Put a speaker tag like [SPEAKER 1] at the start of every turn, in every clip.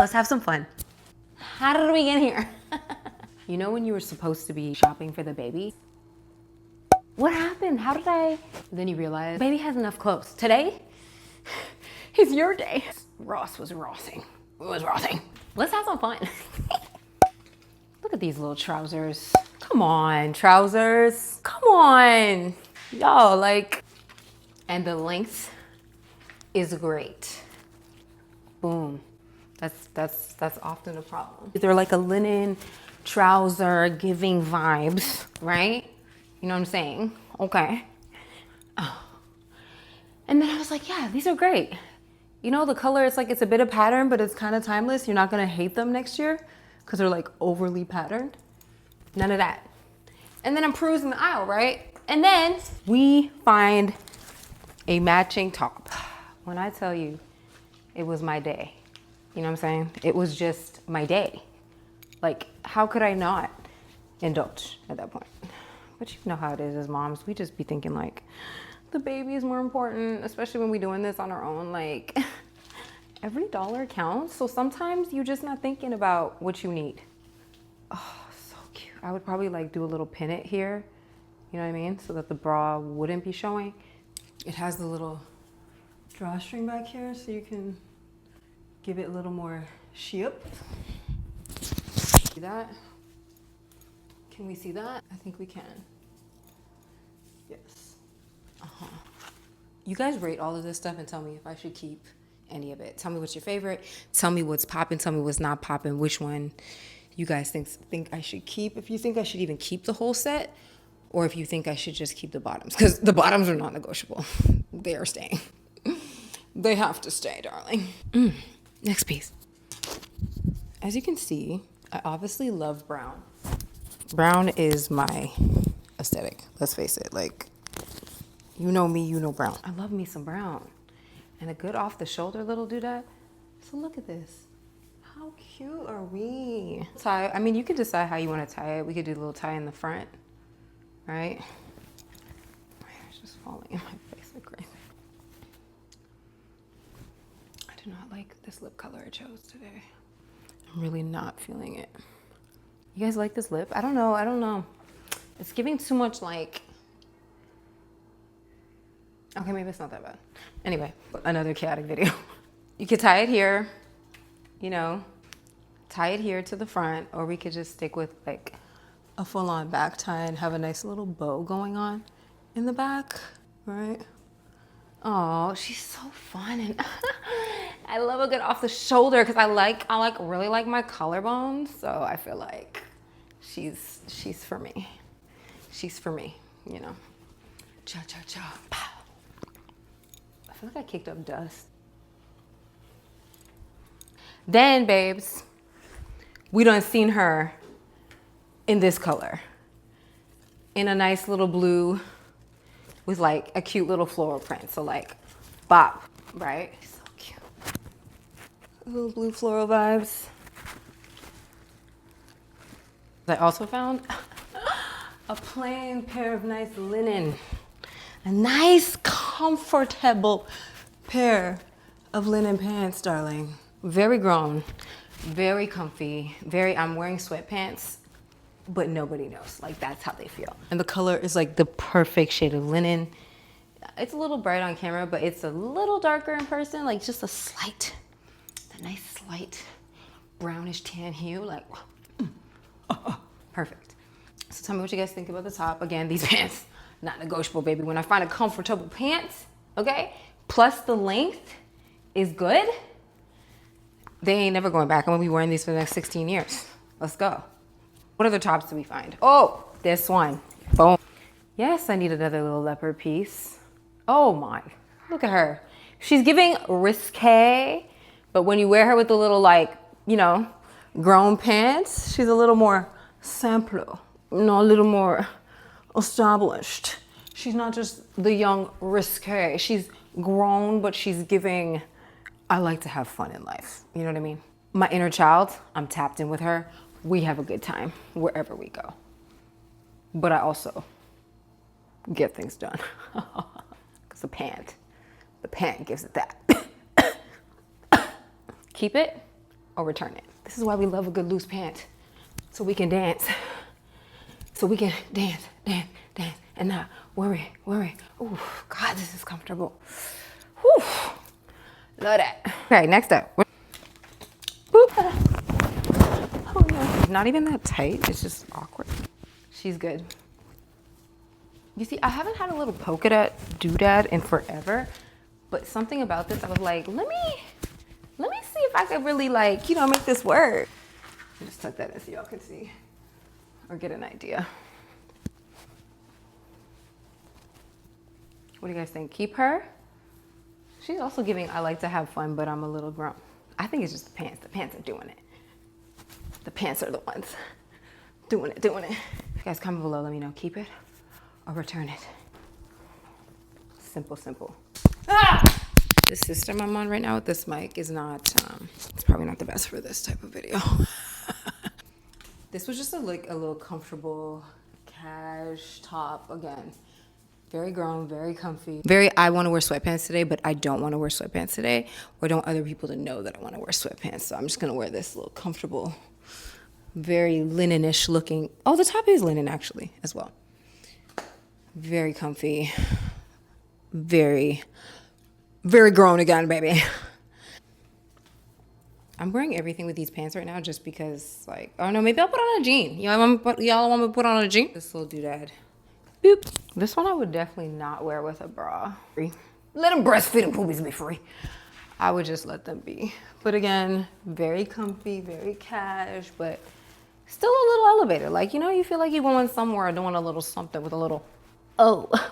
[SPEAKER 1] Let's have some fun. How did we get here? You know when you were supposed to be shopping for the baby? What happened? How did I? Then you realize, baby has enough clothes. Today is your day. Ross was rossing. Let's have some fun. Look at these little trousers. Come on, trousers. Come on. Y'all, like, and the length is great. Boom. That's often a problem. They're like a linen trouser giving vibes, right? You know what I'm saying? Okay. Oh. And then I was like, yeah, these are great. You know, the color, it's like, it's a bit of pattern, but it's kind of timeless. You're not gonna hate them next year because they're like overly patterned. None of that. And then I'm perusing the aisle, right? And then we find a matching top. When I tell you, it was my day. You know what I'm saying? It was just my day. Like, how could I not indulge at that point? But you know how it is as moms. We just be thinking like, the baby is more important, especially when we're doing this on our own. Like, every dollar counts. So sometimes you're just not thinking about what you need. Oh, so cute. I would probably like do a little pin it here. You know what I mean? So that the bra wouldn't be showing. It has the little drawstring back here so you can give it a little more shape. See that? Can we see that? I think we can. Yes. You guys rate all of this stuff and tell me if I should keep any of it. Tell me what's your favorite. Tell me what's popping. Tell me what's not popping. Which one you guys think I should keep. If you think I should even keep the whole set, or if you think I should just keep the bottoms, because the bottoms are not negotiable. They are staying. They have to stay, darling. Next piece. As you can see, I obviously love brown. Brown is my aesthetic. Let's face it. Like, you know me, you know brown. I love me some brown. And a good off the shoulder little doodad. So look at this. How cute are we? Tie, I mean, you can decide how you want to tie it. We could do a little tie in the front, right? My hair's just falling in my face like crazy. I do not like this lip color I chose today. I'm really not feeling it. You guys like this lip? I don't know. It's giving too much like, okay, maybe it's not that bad. Anyway, another chaotic video. You could tie it here, you know, tie it here to the front, or we could just stick with like a full-on back tie and have a nice little bow going on in the back, right? Oh, she's so fun. And I love a good off the shoulder because I really like my collarbones. So I feel like she's for me. She's for me, you know. Cha cha cha. Pow. I feel like I kicked up dust. Then, babes, we done seen her in this color. In a nice little blue with like a cute little floral print. So like, bop, right? So cute. Little blue floral vibes. I also found a plain pair of nice linen. A nice, comfortable pair of linen pants, darling. Very grown, very comfy, I'm wearing sweatpants, but nobody knows. Like, that's how they feel. And the color is like the perfect shade of linen. It's a little bright on camera, but it's a little darker in person, like just a nice slight brownish tan hue, like, perfect. So tell me what you guys think about the top. Again, these pants, not negotiable, baby. When I find a comfortable pants, okay, plus the length is good, they ain't never going back. I'm gonna be wearing these for the next 16 years. Let's go. What other tops do we find? Oh, this one. Boom. Yes, I need another little leopard piece. Oh my, look at her. She's giving risque, but when you wear her with the little, like, you know, grown pants, she's a little more simple, you know, a little more established. She's not just the young risque. She's grown, but she's giving, I like to have fun in life. You know what I mean? My inner child, I'm tapped in with her. We have a good time wherever we go. But I also get things done. Because the pant gives it that. Keep it or return it. This is why we love a good loose pant. So we can dance. So we can dance, dance, dance, and not worry. Ooh, God, this is comfortable. Whew. Love that. Okay, next up. Boop. Oh no. Not even that tight, it's just awkward. She's good. You see, I haven't had a little polka dot doodad in forever, but something about this, I was like, let me see if I could really like, make this work. Just tuck that in so y'all can see or get an idea. What do you guys think? Keep her? She's also giving, I like to have fun, but I'm a little grown. I think it's just the pants. The pants are doing it. The pants are the ones doing it. You guys comment below, let me know. Keep it or return it. Simple. Ah! The system I'm on right now with this mic is not, it's probably not the best for this type of video. This was just a little comfortable cash top again. Very grown, very comfy. I want to wear sweatpants today, but I don't want to wear sweatpants today, or don't want other people to know that I want to wear sweatpants. So I'm just going to wear this little comfortable, very linen-ish looking. Oh, the top is linen actually as well. Very comfy. Very grown again, baby. I'm wearing everything with these pants right now just because, like, oh no, maybe I'll put on a jean. Y'all want me to put on a jean? This little doodad. Boop. This one I would definitely not wear with a bra. Let them breastfeed and poopies be free. I would just let them be. But again, very comfy, very cash, but still a little elevated. Like, you feel like you're going somewhere doing a little something with a little,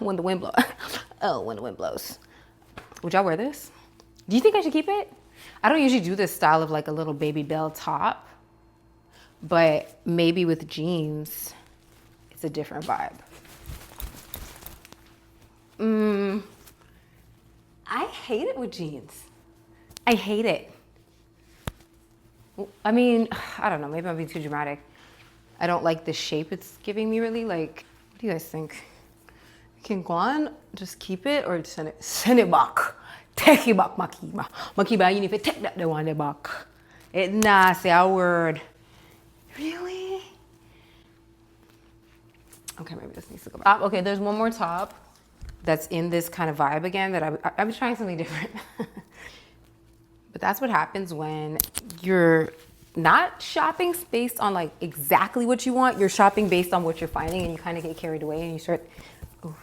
[SPEAKER 1] when the wind blows. When the wind blows. Would y'all wear this? Do you think I should keep it? I don't usually do this style of like a little baby bell top, but maybe with jeans, it's a different vibe. I hate it with jeans. I hate it. I mean, I don't know, maybe I'm being too dramatic. I don't like the shape it's giving me really. Like, what do you guys think? Can Guan just keep it or send it back? Take it back, Makiba. Makiba, you need to take that one back. It nah, say a word. Really? Okay, maybe this needs to go back. Okay, there's one more top that's in this kind of vibe again that I was trying something different. But that's what happens when you're not shopping based on like exactly what you want. You're shopping based on what you're finding, and you kind of get carried away and you start, ooh.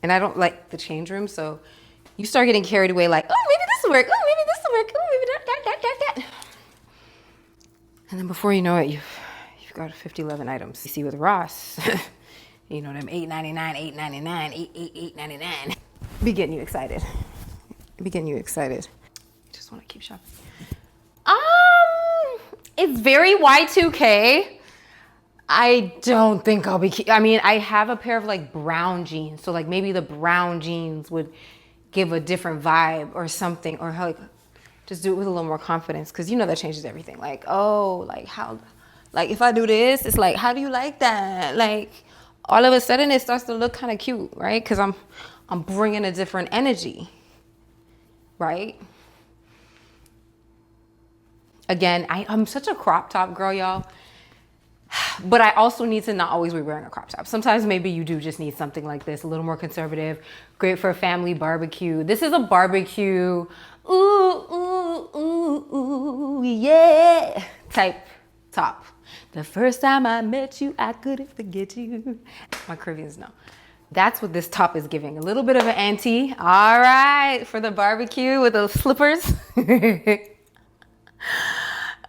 [SPEAKER 1] And I don't like the change room, so you start getting carried away like, oh, maybe this will work. Oh, maybe this will work. Oh, maybe that. And then before you know it, you've got 50, 11 items. You see with Ross, them $8.99, $8.99, $8.99. Be getting you excited. Just want to keep shopping. It's very Y2K. I don't think I'll be, I have a pair of like brown jeans. So like maybe the brown jeans would give a different vibe or something, or like just do it with a little more confidence. Cause that changes everything. Like, oh, like how, like if I do this, it's like, how do you like that? Like all of a sudden it starts to look kind of cute, right? Cause I'm bringing a different energy, right? Again, I'm such a crop top girl, y'all. But I also need to not always be wearing a crop top. Sometimes maybe you do just need something like this, a little more conservative, great for a family barbecue. This is a barbecue, ooh, yeah, type top. The first time I met you, I couldn't forget you. My Caribbeans know. That's what this top is giving. A little bit of an auntie. All right, for the barbecue with those slippers.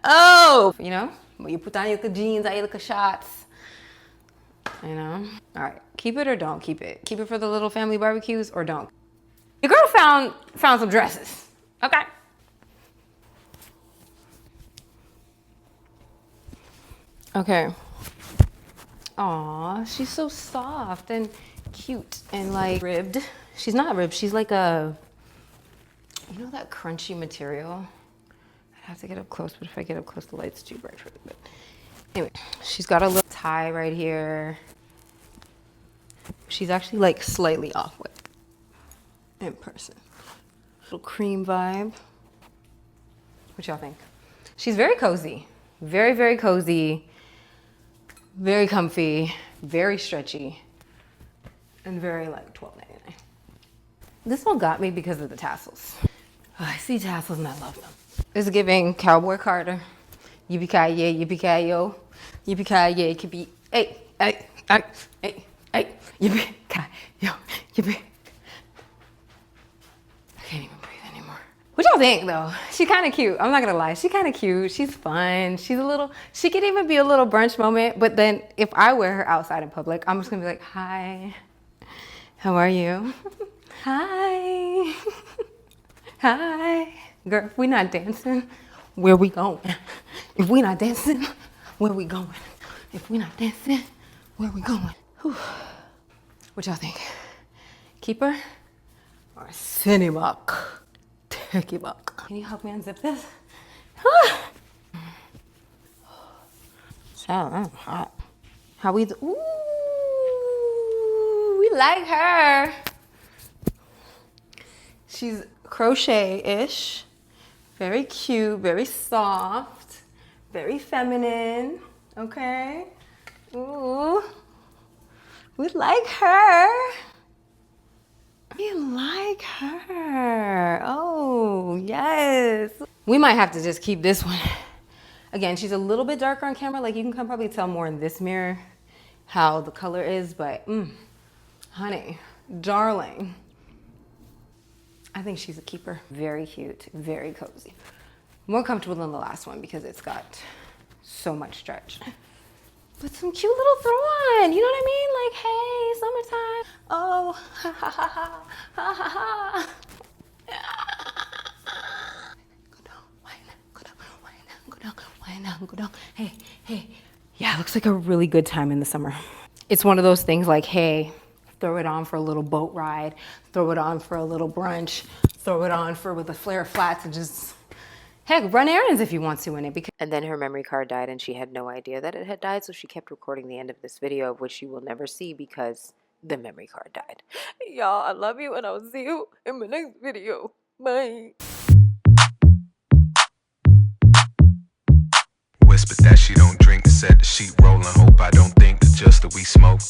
[SPEAKER 1] Oh, when you put on your jeans, or your little shorts, All right, keep it or don't keep it. Keep it for the little family barbecues or don't. Your girl found some dresses, okay? Okay. Aw, she's so soft and cute and like ribbed. She's not ribbed, she's like a, that crunchy material? I have to get up close, but if I get up close, the light's too bright for it. But anyway, she's got a little tie right here. She's actually like slightly off-white in person. Little cream vibe. What y'all think? She's very cozy, very, very cozy, very comfy, very stretchy, and very like $12.99. This one got me because of the tassels. Oh, I see tassels and I love them. It's giving Cowboy Carter. Yippee-ki-yay, yippee-ki-yo. Yippee-ki-yay, yippee, hey, hey, hey, hey, hey, yippee-ki-yo, yippee. I can't even breathe anymore. What y'all think though? She's kind of cute. I'm not gonna lie. She's kind of cute. She's fun. She could even be a little brunch moment, but then if I wear her outside in public, I'm just gonna be like, hi, how are you? Hi. Hi. Girl, if we not dancing, where we going? If we not dancing, where we going? If we not dancing, where we going? Whew. What y'all think? Keep her or send him back? Take it back. Can you help me unzip this? Child, I'm hot. How we do? Ooh, we like her. She's crochet-ish, very cute, very soft, very feminine, okay? Ooh, we like her. We like her. Oh, yes. We might have to just keep this one. Again, she's a little bit darker on camera. Like you can probably tell more in this mirror how the color is, but honey, darling. I think she's a keeper. Very cute, very cozy. More comfortable than the last one because it's got so much stretch. But some cute little throw on, you know what I mean? Like, hey, summertime. Oh, ha ha ha ha, ha ha ha. Go down, wind down, go down, wind down, go down, wind down, go down. Hey, hey. Yeah, it looks like a really good time in the summer. It's one of those things like, hey, throw it on for a little boat ride, throw it on for a little brunch, throw it on for with a flare of flats and just, heck, run errands if you want to in it. And then her memory card died and she had no idea that it had died, so she kept recording the end of this video, which you will never see because the memory card died. Y'all, I love you and I'll see you in my next video. Bye.
[SPEAKER 2] Whispered that she don't drink, said that she rollin', hope I don't think that just that we smoke.